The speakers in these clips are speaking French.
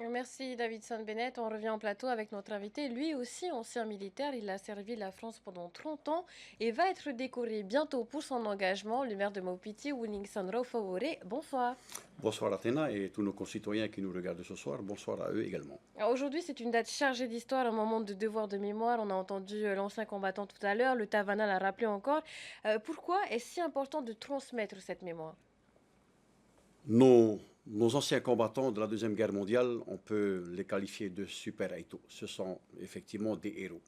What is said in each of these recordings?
Merci Davidson Bennett. On revient en plateau avec notre invité. Lui aussi ancien militaire, il a servi la France pendant 30 ans et va être décoré bientôt pour son engagement. Le maire de Maupiti, Winningson Raufawore. Bonsoir. Bonsoir Athéna et tous nos concitoyens qui nous regardent ce soir. Bonsoir à eux également. Aujourd'hui, c'est une date chargée d'histoire, un moment de devoir de mémoire. On a entendu l'ancien combattant tout à l'heure, le Tavana l'a rappelé encore. Pourquoi est-ce si important de transmettre cette mémoire? Nos anciens combattants de la Deuxième Guerre mondiale, on peut les qualifier de super-héros. Ce sont effectivement des héros.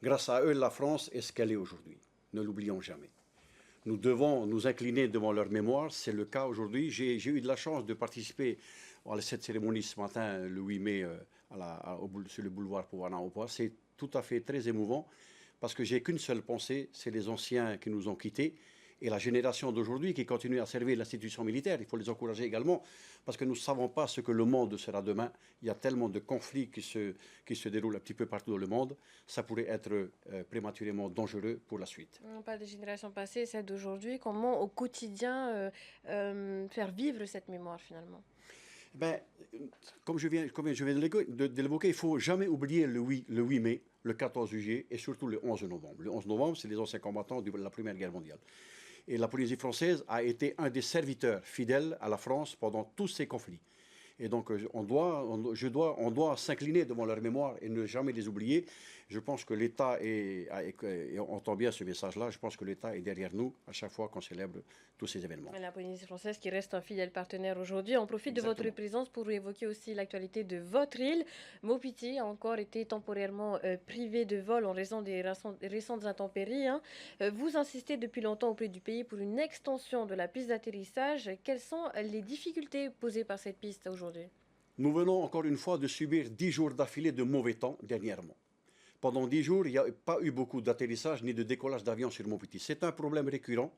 Grâce à eux, la France est ce qu'elle est aujourd'hui. Ne l'oublions jamais. Nous devons nous incliner devant leur mémoire. C'est le cas aujourd'hui. J'ai eu de la chance de participer à cette cérémonie ce matin, le 8 mai, sur le boulevard Pouana-Opoa. C'est tout à fait très émouvant parce que j'ai qu'une seule pensée, c'est les anciens qui nous ont quittés et la génération d'aujourd'hui qui continue à servir l'institution militaire. Il faut les encourager également parce que nous ne savons pas ce que le monde sera demain. Il y a tellement de conflits qui se déroulent un petit peu partout dans le monde. Ça pourrait être prématurément dangereux pour la suite. On parle des générations passées, celle d'aujourd'hui. Comment au quotidien faire vivre cette mémoire finalement? Ben, comme je viens de l'évoquer, il ne faut jamais oublier le 8 mai, le 14 juillet et surtout le 11 novembre. Le 11 novembre, c'est les anciens combattants de la Première Guerre mondiale. Et la Polynésie française a été un des serviteurs fidèles à la France pendant tous ces conflits. Et donc, on doit s'incliner devant leur mémoire et ne jamais les oublier. Je pense que l'État entend bien ce message-là. Je pense que l'État est derrière nous à chaque fois qu'on célèbre tous ces événements. La Polynésie française qui reste un fidèle partenaire aujourd'hui. On profite de votre Exactement. présence pour évoquer aussi l'actualité de votre île. Maupiti a encore été temporairement privé de vol en raison des récentes intempéries. Vous insistez depuis longtemps auprès du pays pour une extension de la piste d'atterrissage. Quelles sont les difficultés posées par cette piste aujourd'hui? Nous venons encore une fois de subir 10 jours d'affilée de mauvais temps dernièrement. Pendant 10 jours, il n'y a pas eu beaucoup d'atterrissage ni de décollage d'avions sur Maupiti. C'est un problème récurrent.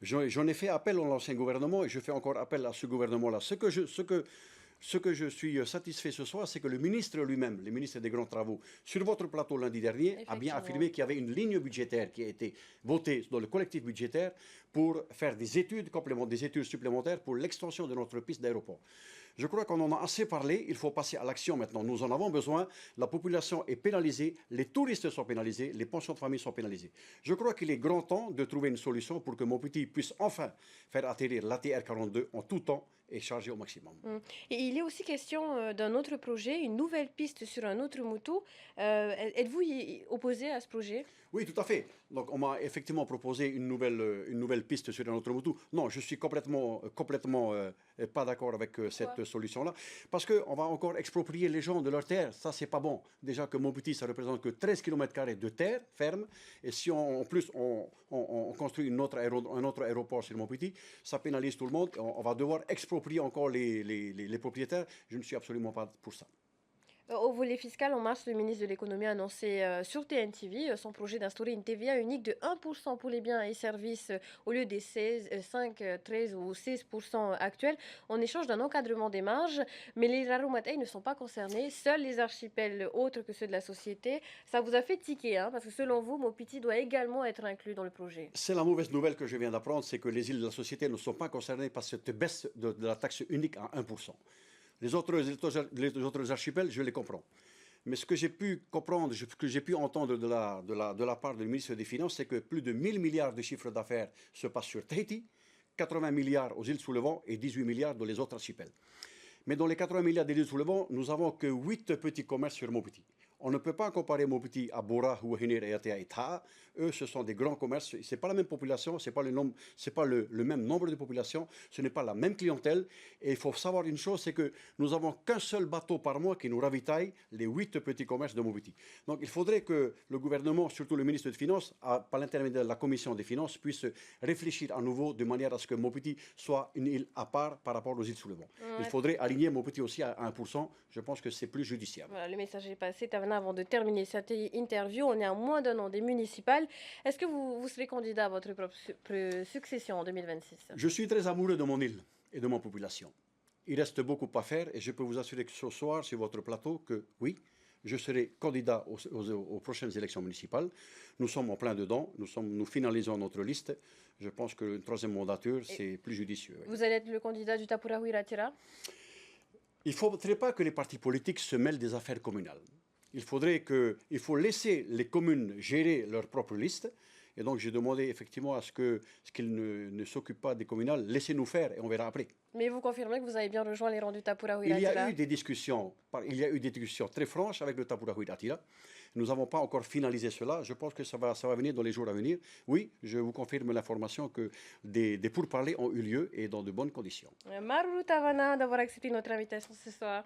J'en ai fait appel à l'ancien gouvernement et je fais encore appel à ce gouvernement-là. Ce que je suis satisfait ce soir, c'est que le ministre lui-même, le ministre des Grands Travaux, sur votre plateau lundi dernier, a bien affirmé qu'il y avait une ligne budgétaire qui a été votée dans le collectif budgétaire pour faire des études supplémentaires pour l'extension de notre piste d'aéroport. Je crois qu'on en a assez parlé, il faut passer à l'action maintenant. Nous en avons besoin, la population est pénalisée, les touristes sont pénalisés, les pensions de famille sont pénalisées. Je crois qu'il est grand temps de trouver une solution pour que Maupiti puisse enfin faire atterrir l'ATR 42 en tout temps et charger au maximum. Et il est aussi question d'un autre projet, une nouvelle piste sur un autre moto. Êtes-vous opposé à ce projet? Oui, tout à fait. Donc, on m'a effectivement proposé une nouvelle piste sur un autre moto. Non, je suis complètement pas d'accord avec cette solution-là. Parce qu'on va encore exproprier les gens de leurs terres. Ça, c'est pas bon. Déjà que Maupiti, ça représente que 13 km² de terre ferme. Et si en plus on construit un autre aéroport sur Maupiti, ça pénalise tout le monde. On va devoir exproprier encore les propriétaires. Je ne suis absolument pas pour ça. Au volet fiscal, en mars, le ministre de l'économie a annoncé sur TNTV son projet d'instaurer une TVA unique de 1% pour les biens et services au lieu des 16, 5, 13 ou 16% actuels, en échange d'un encadrement des marges. Mais les Raromatei ne sont pas concernés, seuls les archipels autres que ceux de la société. Ça vous a fait tiquer, hein, parce que selon vous, Maupiti doit également être inclus dans le projet. C'est la mauvaise nouvelle que je viens d'apprendre, c'est que les îles de la société ne sont pas concernées par cette baisse de la taxe unique à 1%. Les autres archipels, je les comprends. Mais ce que j'ai pu comprendre, ce que j'ai pu entendre de la part du ministre des Finances, c'est que plus de 1000 milliards de chiffres d'affaires se passent sur Tahiti, 80 milliards aux îles sous le vent et 18 milliards dans les autres archipels. Mais dans les 80 milliards des îles sous le vent, nous n'avons que 8 petits commerces sur Maupiti. On ne peut pas comparer Maupiti à Bora, Huahinir et Atea et Taha. Eux, ce sont des grands commerces. Ce n'est pas la même population, ce n'est pas, le même nombre de population, ce n'est pas la même clientèle. Et il faut savoir une chose, c'est que nous n'avons qu'un seul bateau par mois qui nous ravitaille les 8 petits commerces de Maupiti. Donc il faudrait que le gouvernement, surtout le ministre des Finances, par l'intermédiaire de la Commission des Finances, puisse réfléchir à nouveau de manière à ce que Maupiti soit une île à part par rapport aux îles sous le vent. Il faudrait aligner Maupiti aussi à 1%. Je pense que c'est plus judiciable. Voilà, le message est passé. Tavana, avant de terminer cette interview, on est à moins d'un an des municipales. Est-ce que vous serez candidat à votre propre succession en 2026? Je suis très amoureux de mon île et de ma population. Il reste beaucoup à faire et je peux vous assurer que ce soir, sur votre plateau, que oui, je serai candidat aux prochaines élections municipales. Nous sommes en plein dedans, nous finalisons notre liste. Je pense que une troisième mandature, c'est plus judicieux. Oui. Vous allez être le candidat du Tapurahui Ratira? Il ne faudrait pas que les partis politiques se mêlent des affaires communales. Il faut laisser les communes gérer leur propre liste. Et donc, j'ai demandé effectivement à ce qu'ils ne s'occupent pas des communales. Laissez-nous faire et on verra après. Mais vous confirmez que vous avez bien rejoint les rangs du Tapura Il y a Huiratira? eu des discussions, il y a eu des discussions très franches avec le Tapura Huiratira. Nous n'avons pas encore finalisé cela. Je pense que ça va venir dans les jours à venir. Oui, je vous confirme l'information que des pourparlers ont eu lieu et dans de bonnes conditions. Maru Tavana d'avoir accepté notre invitation ce soir.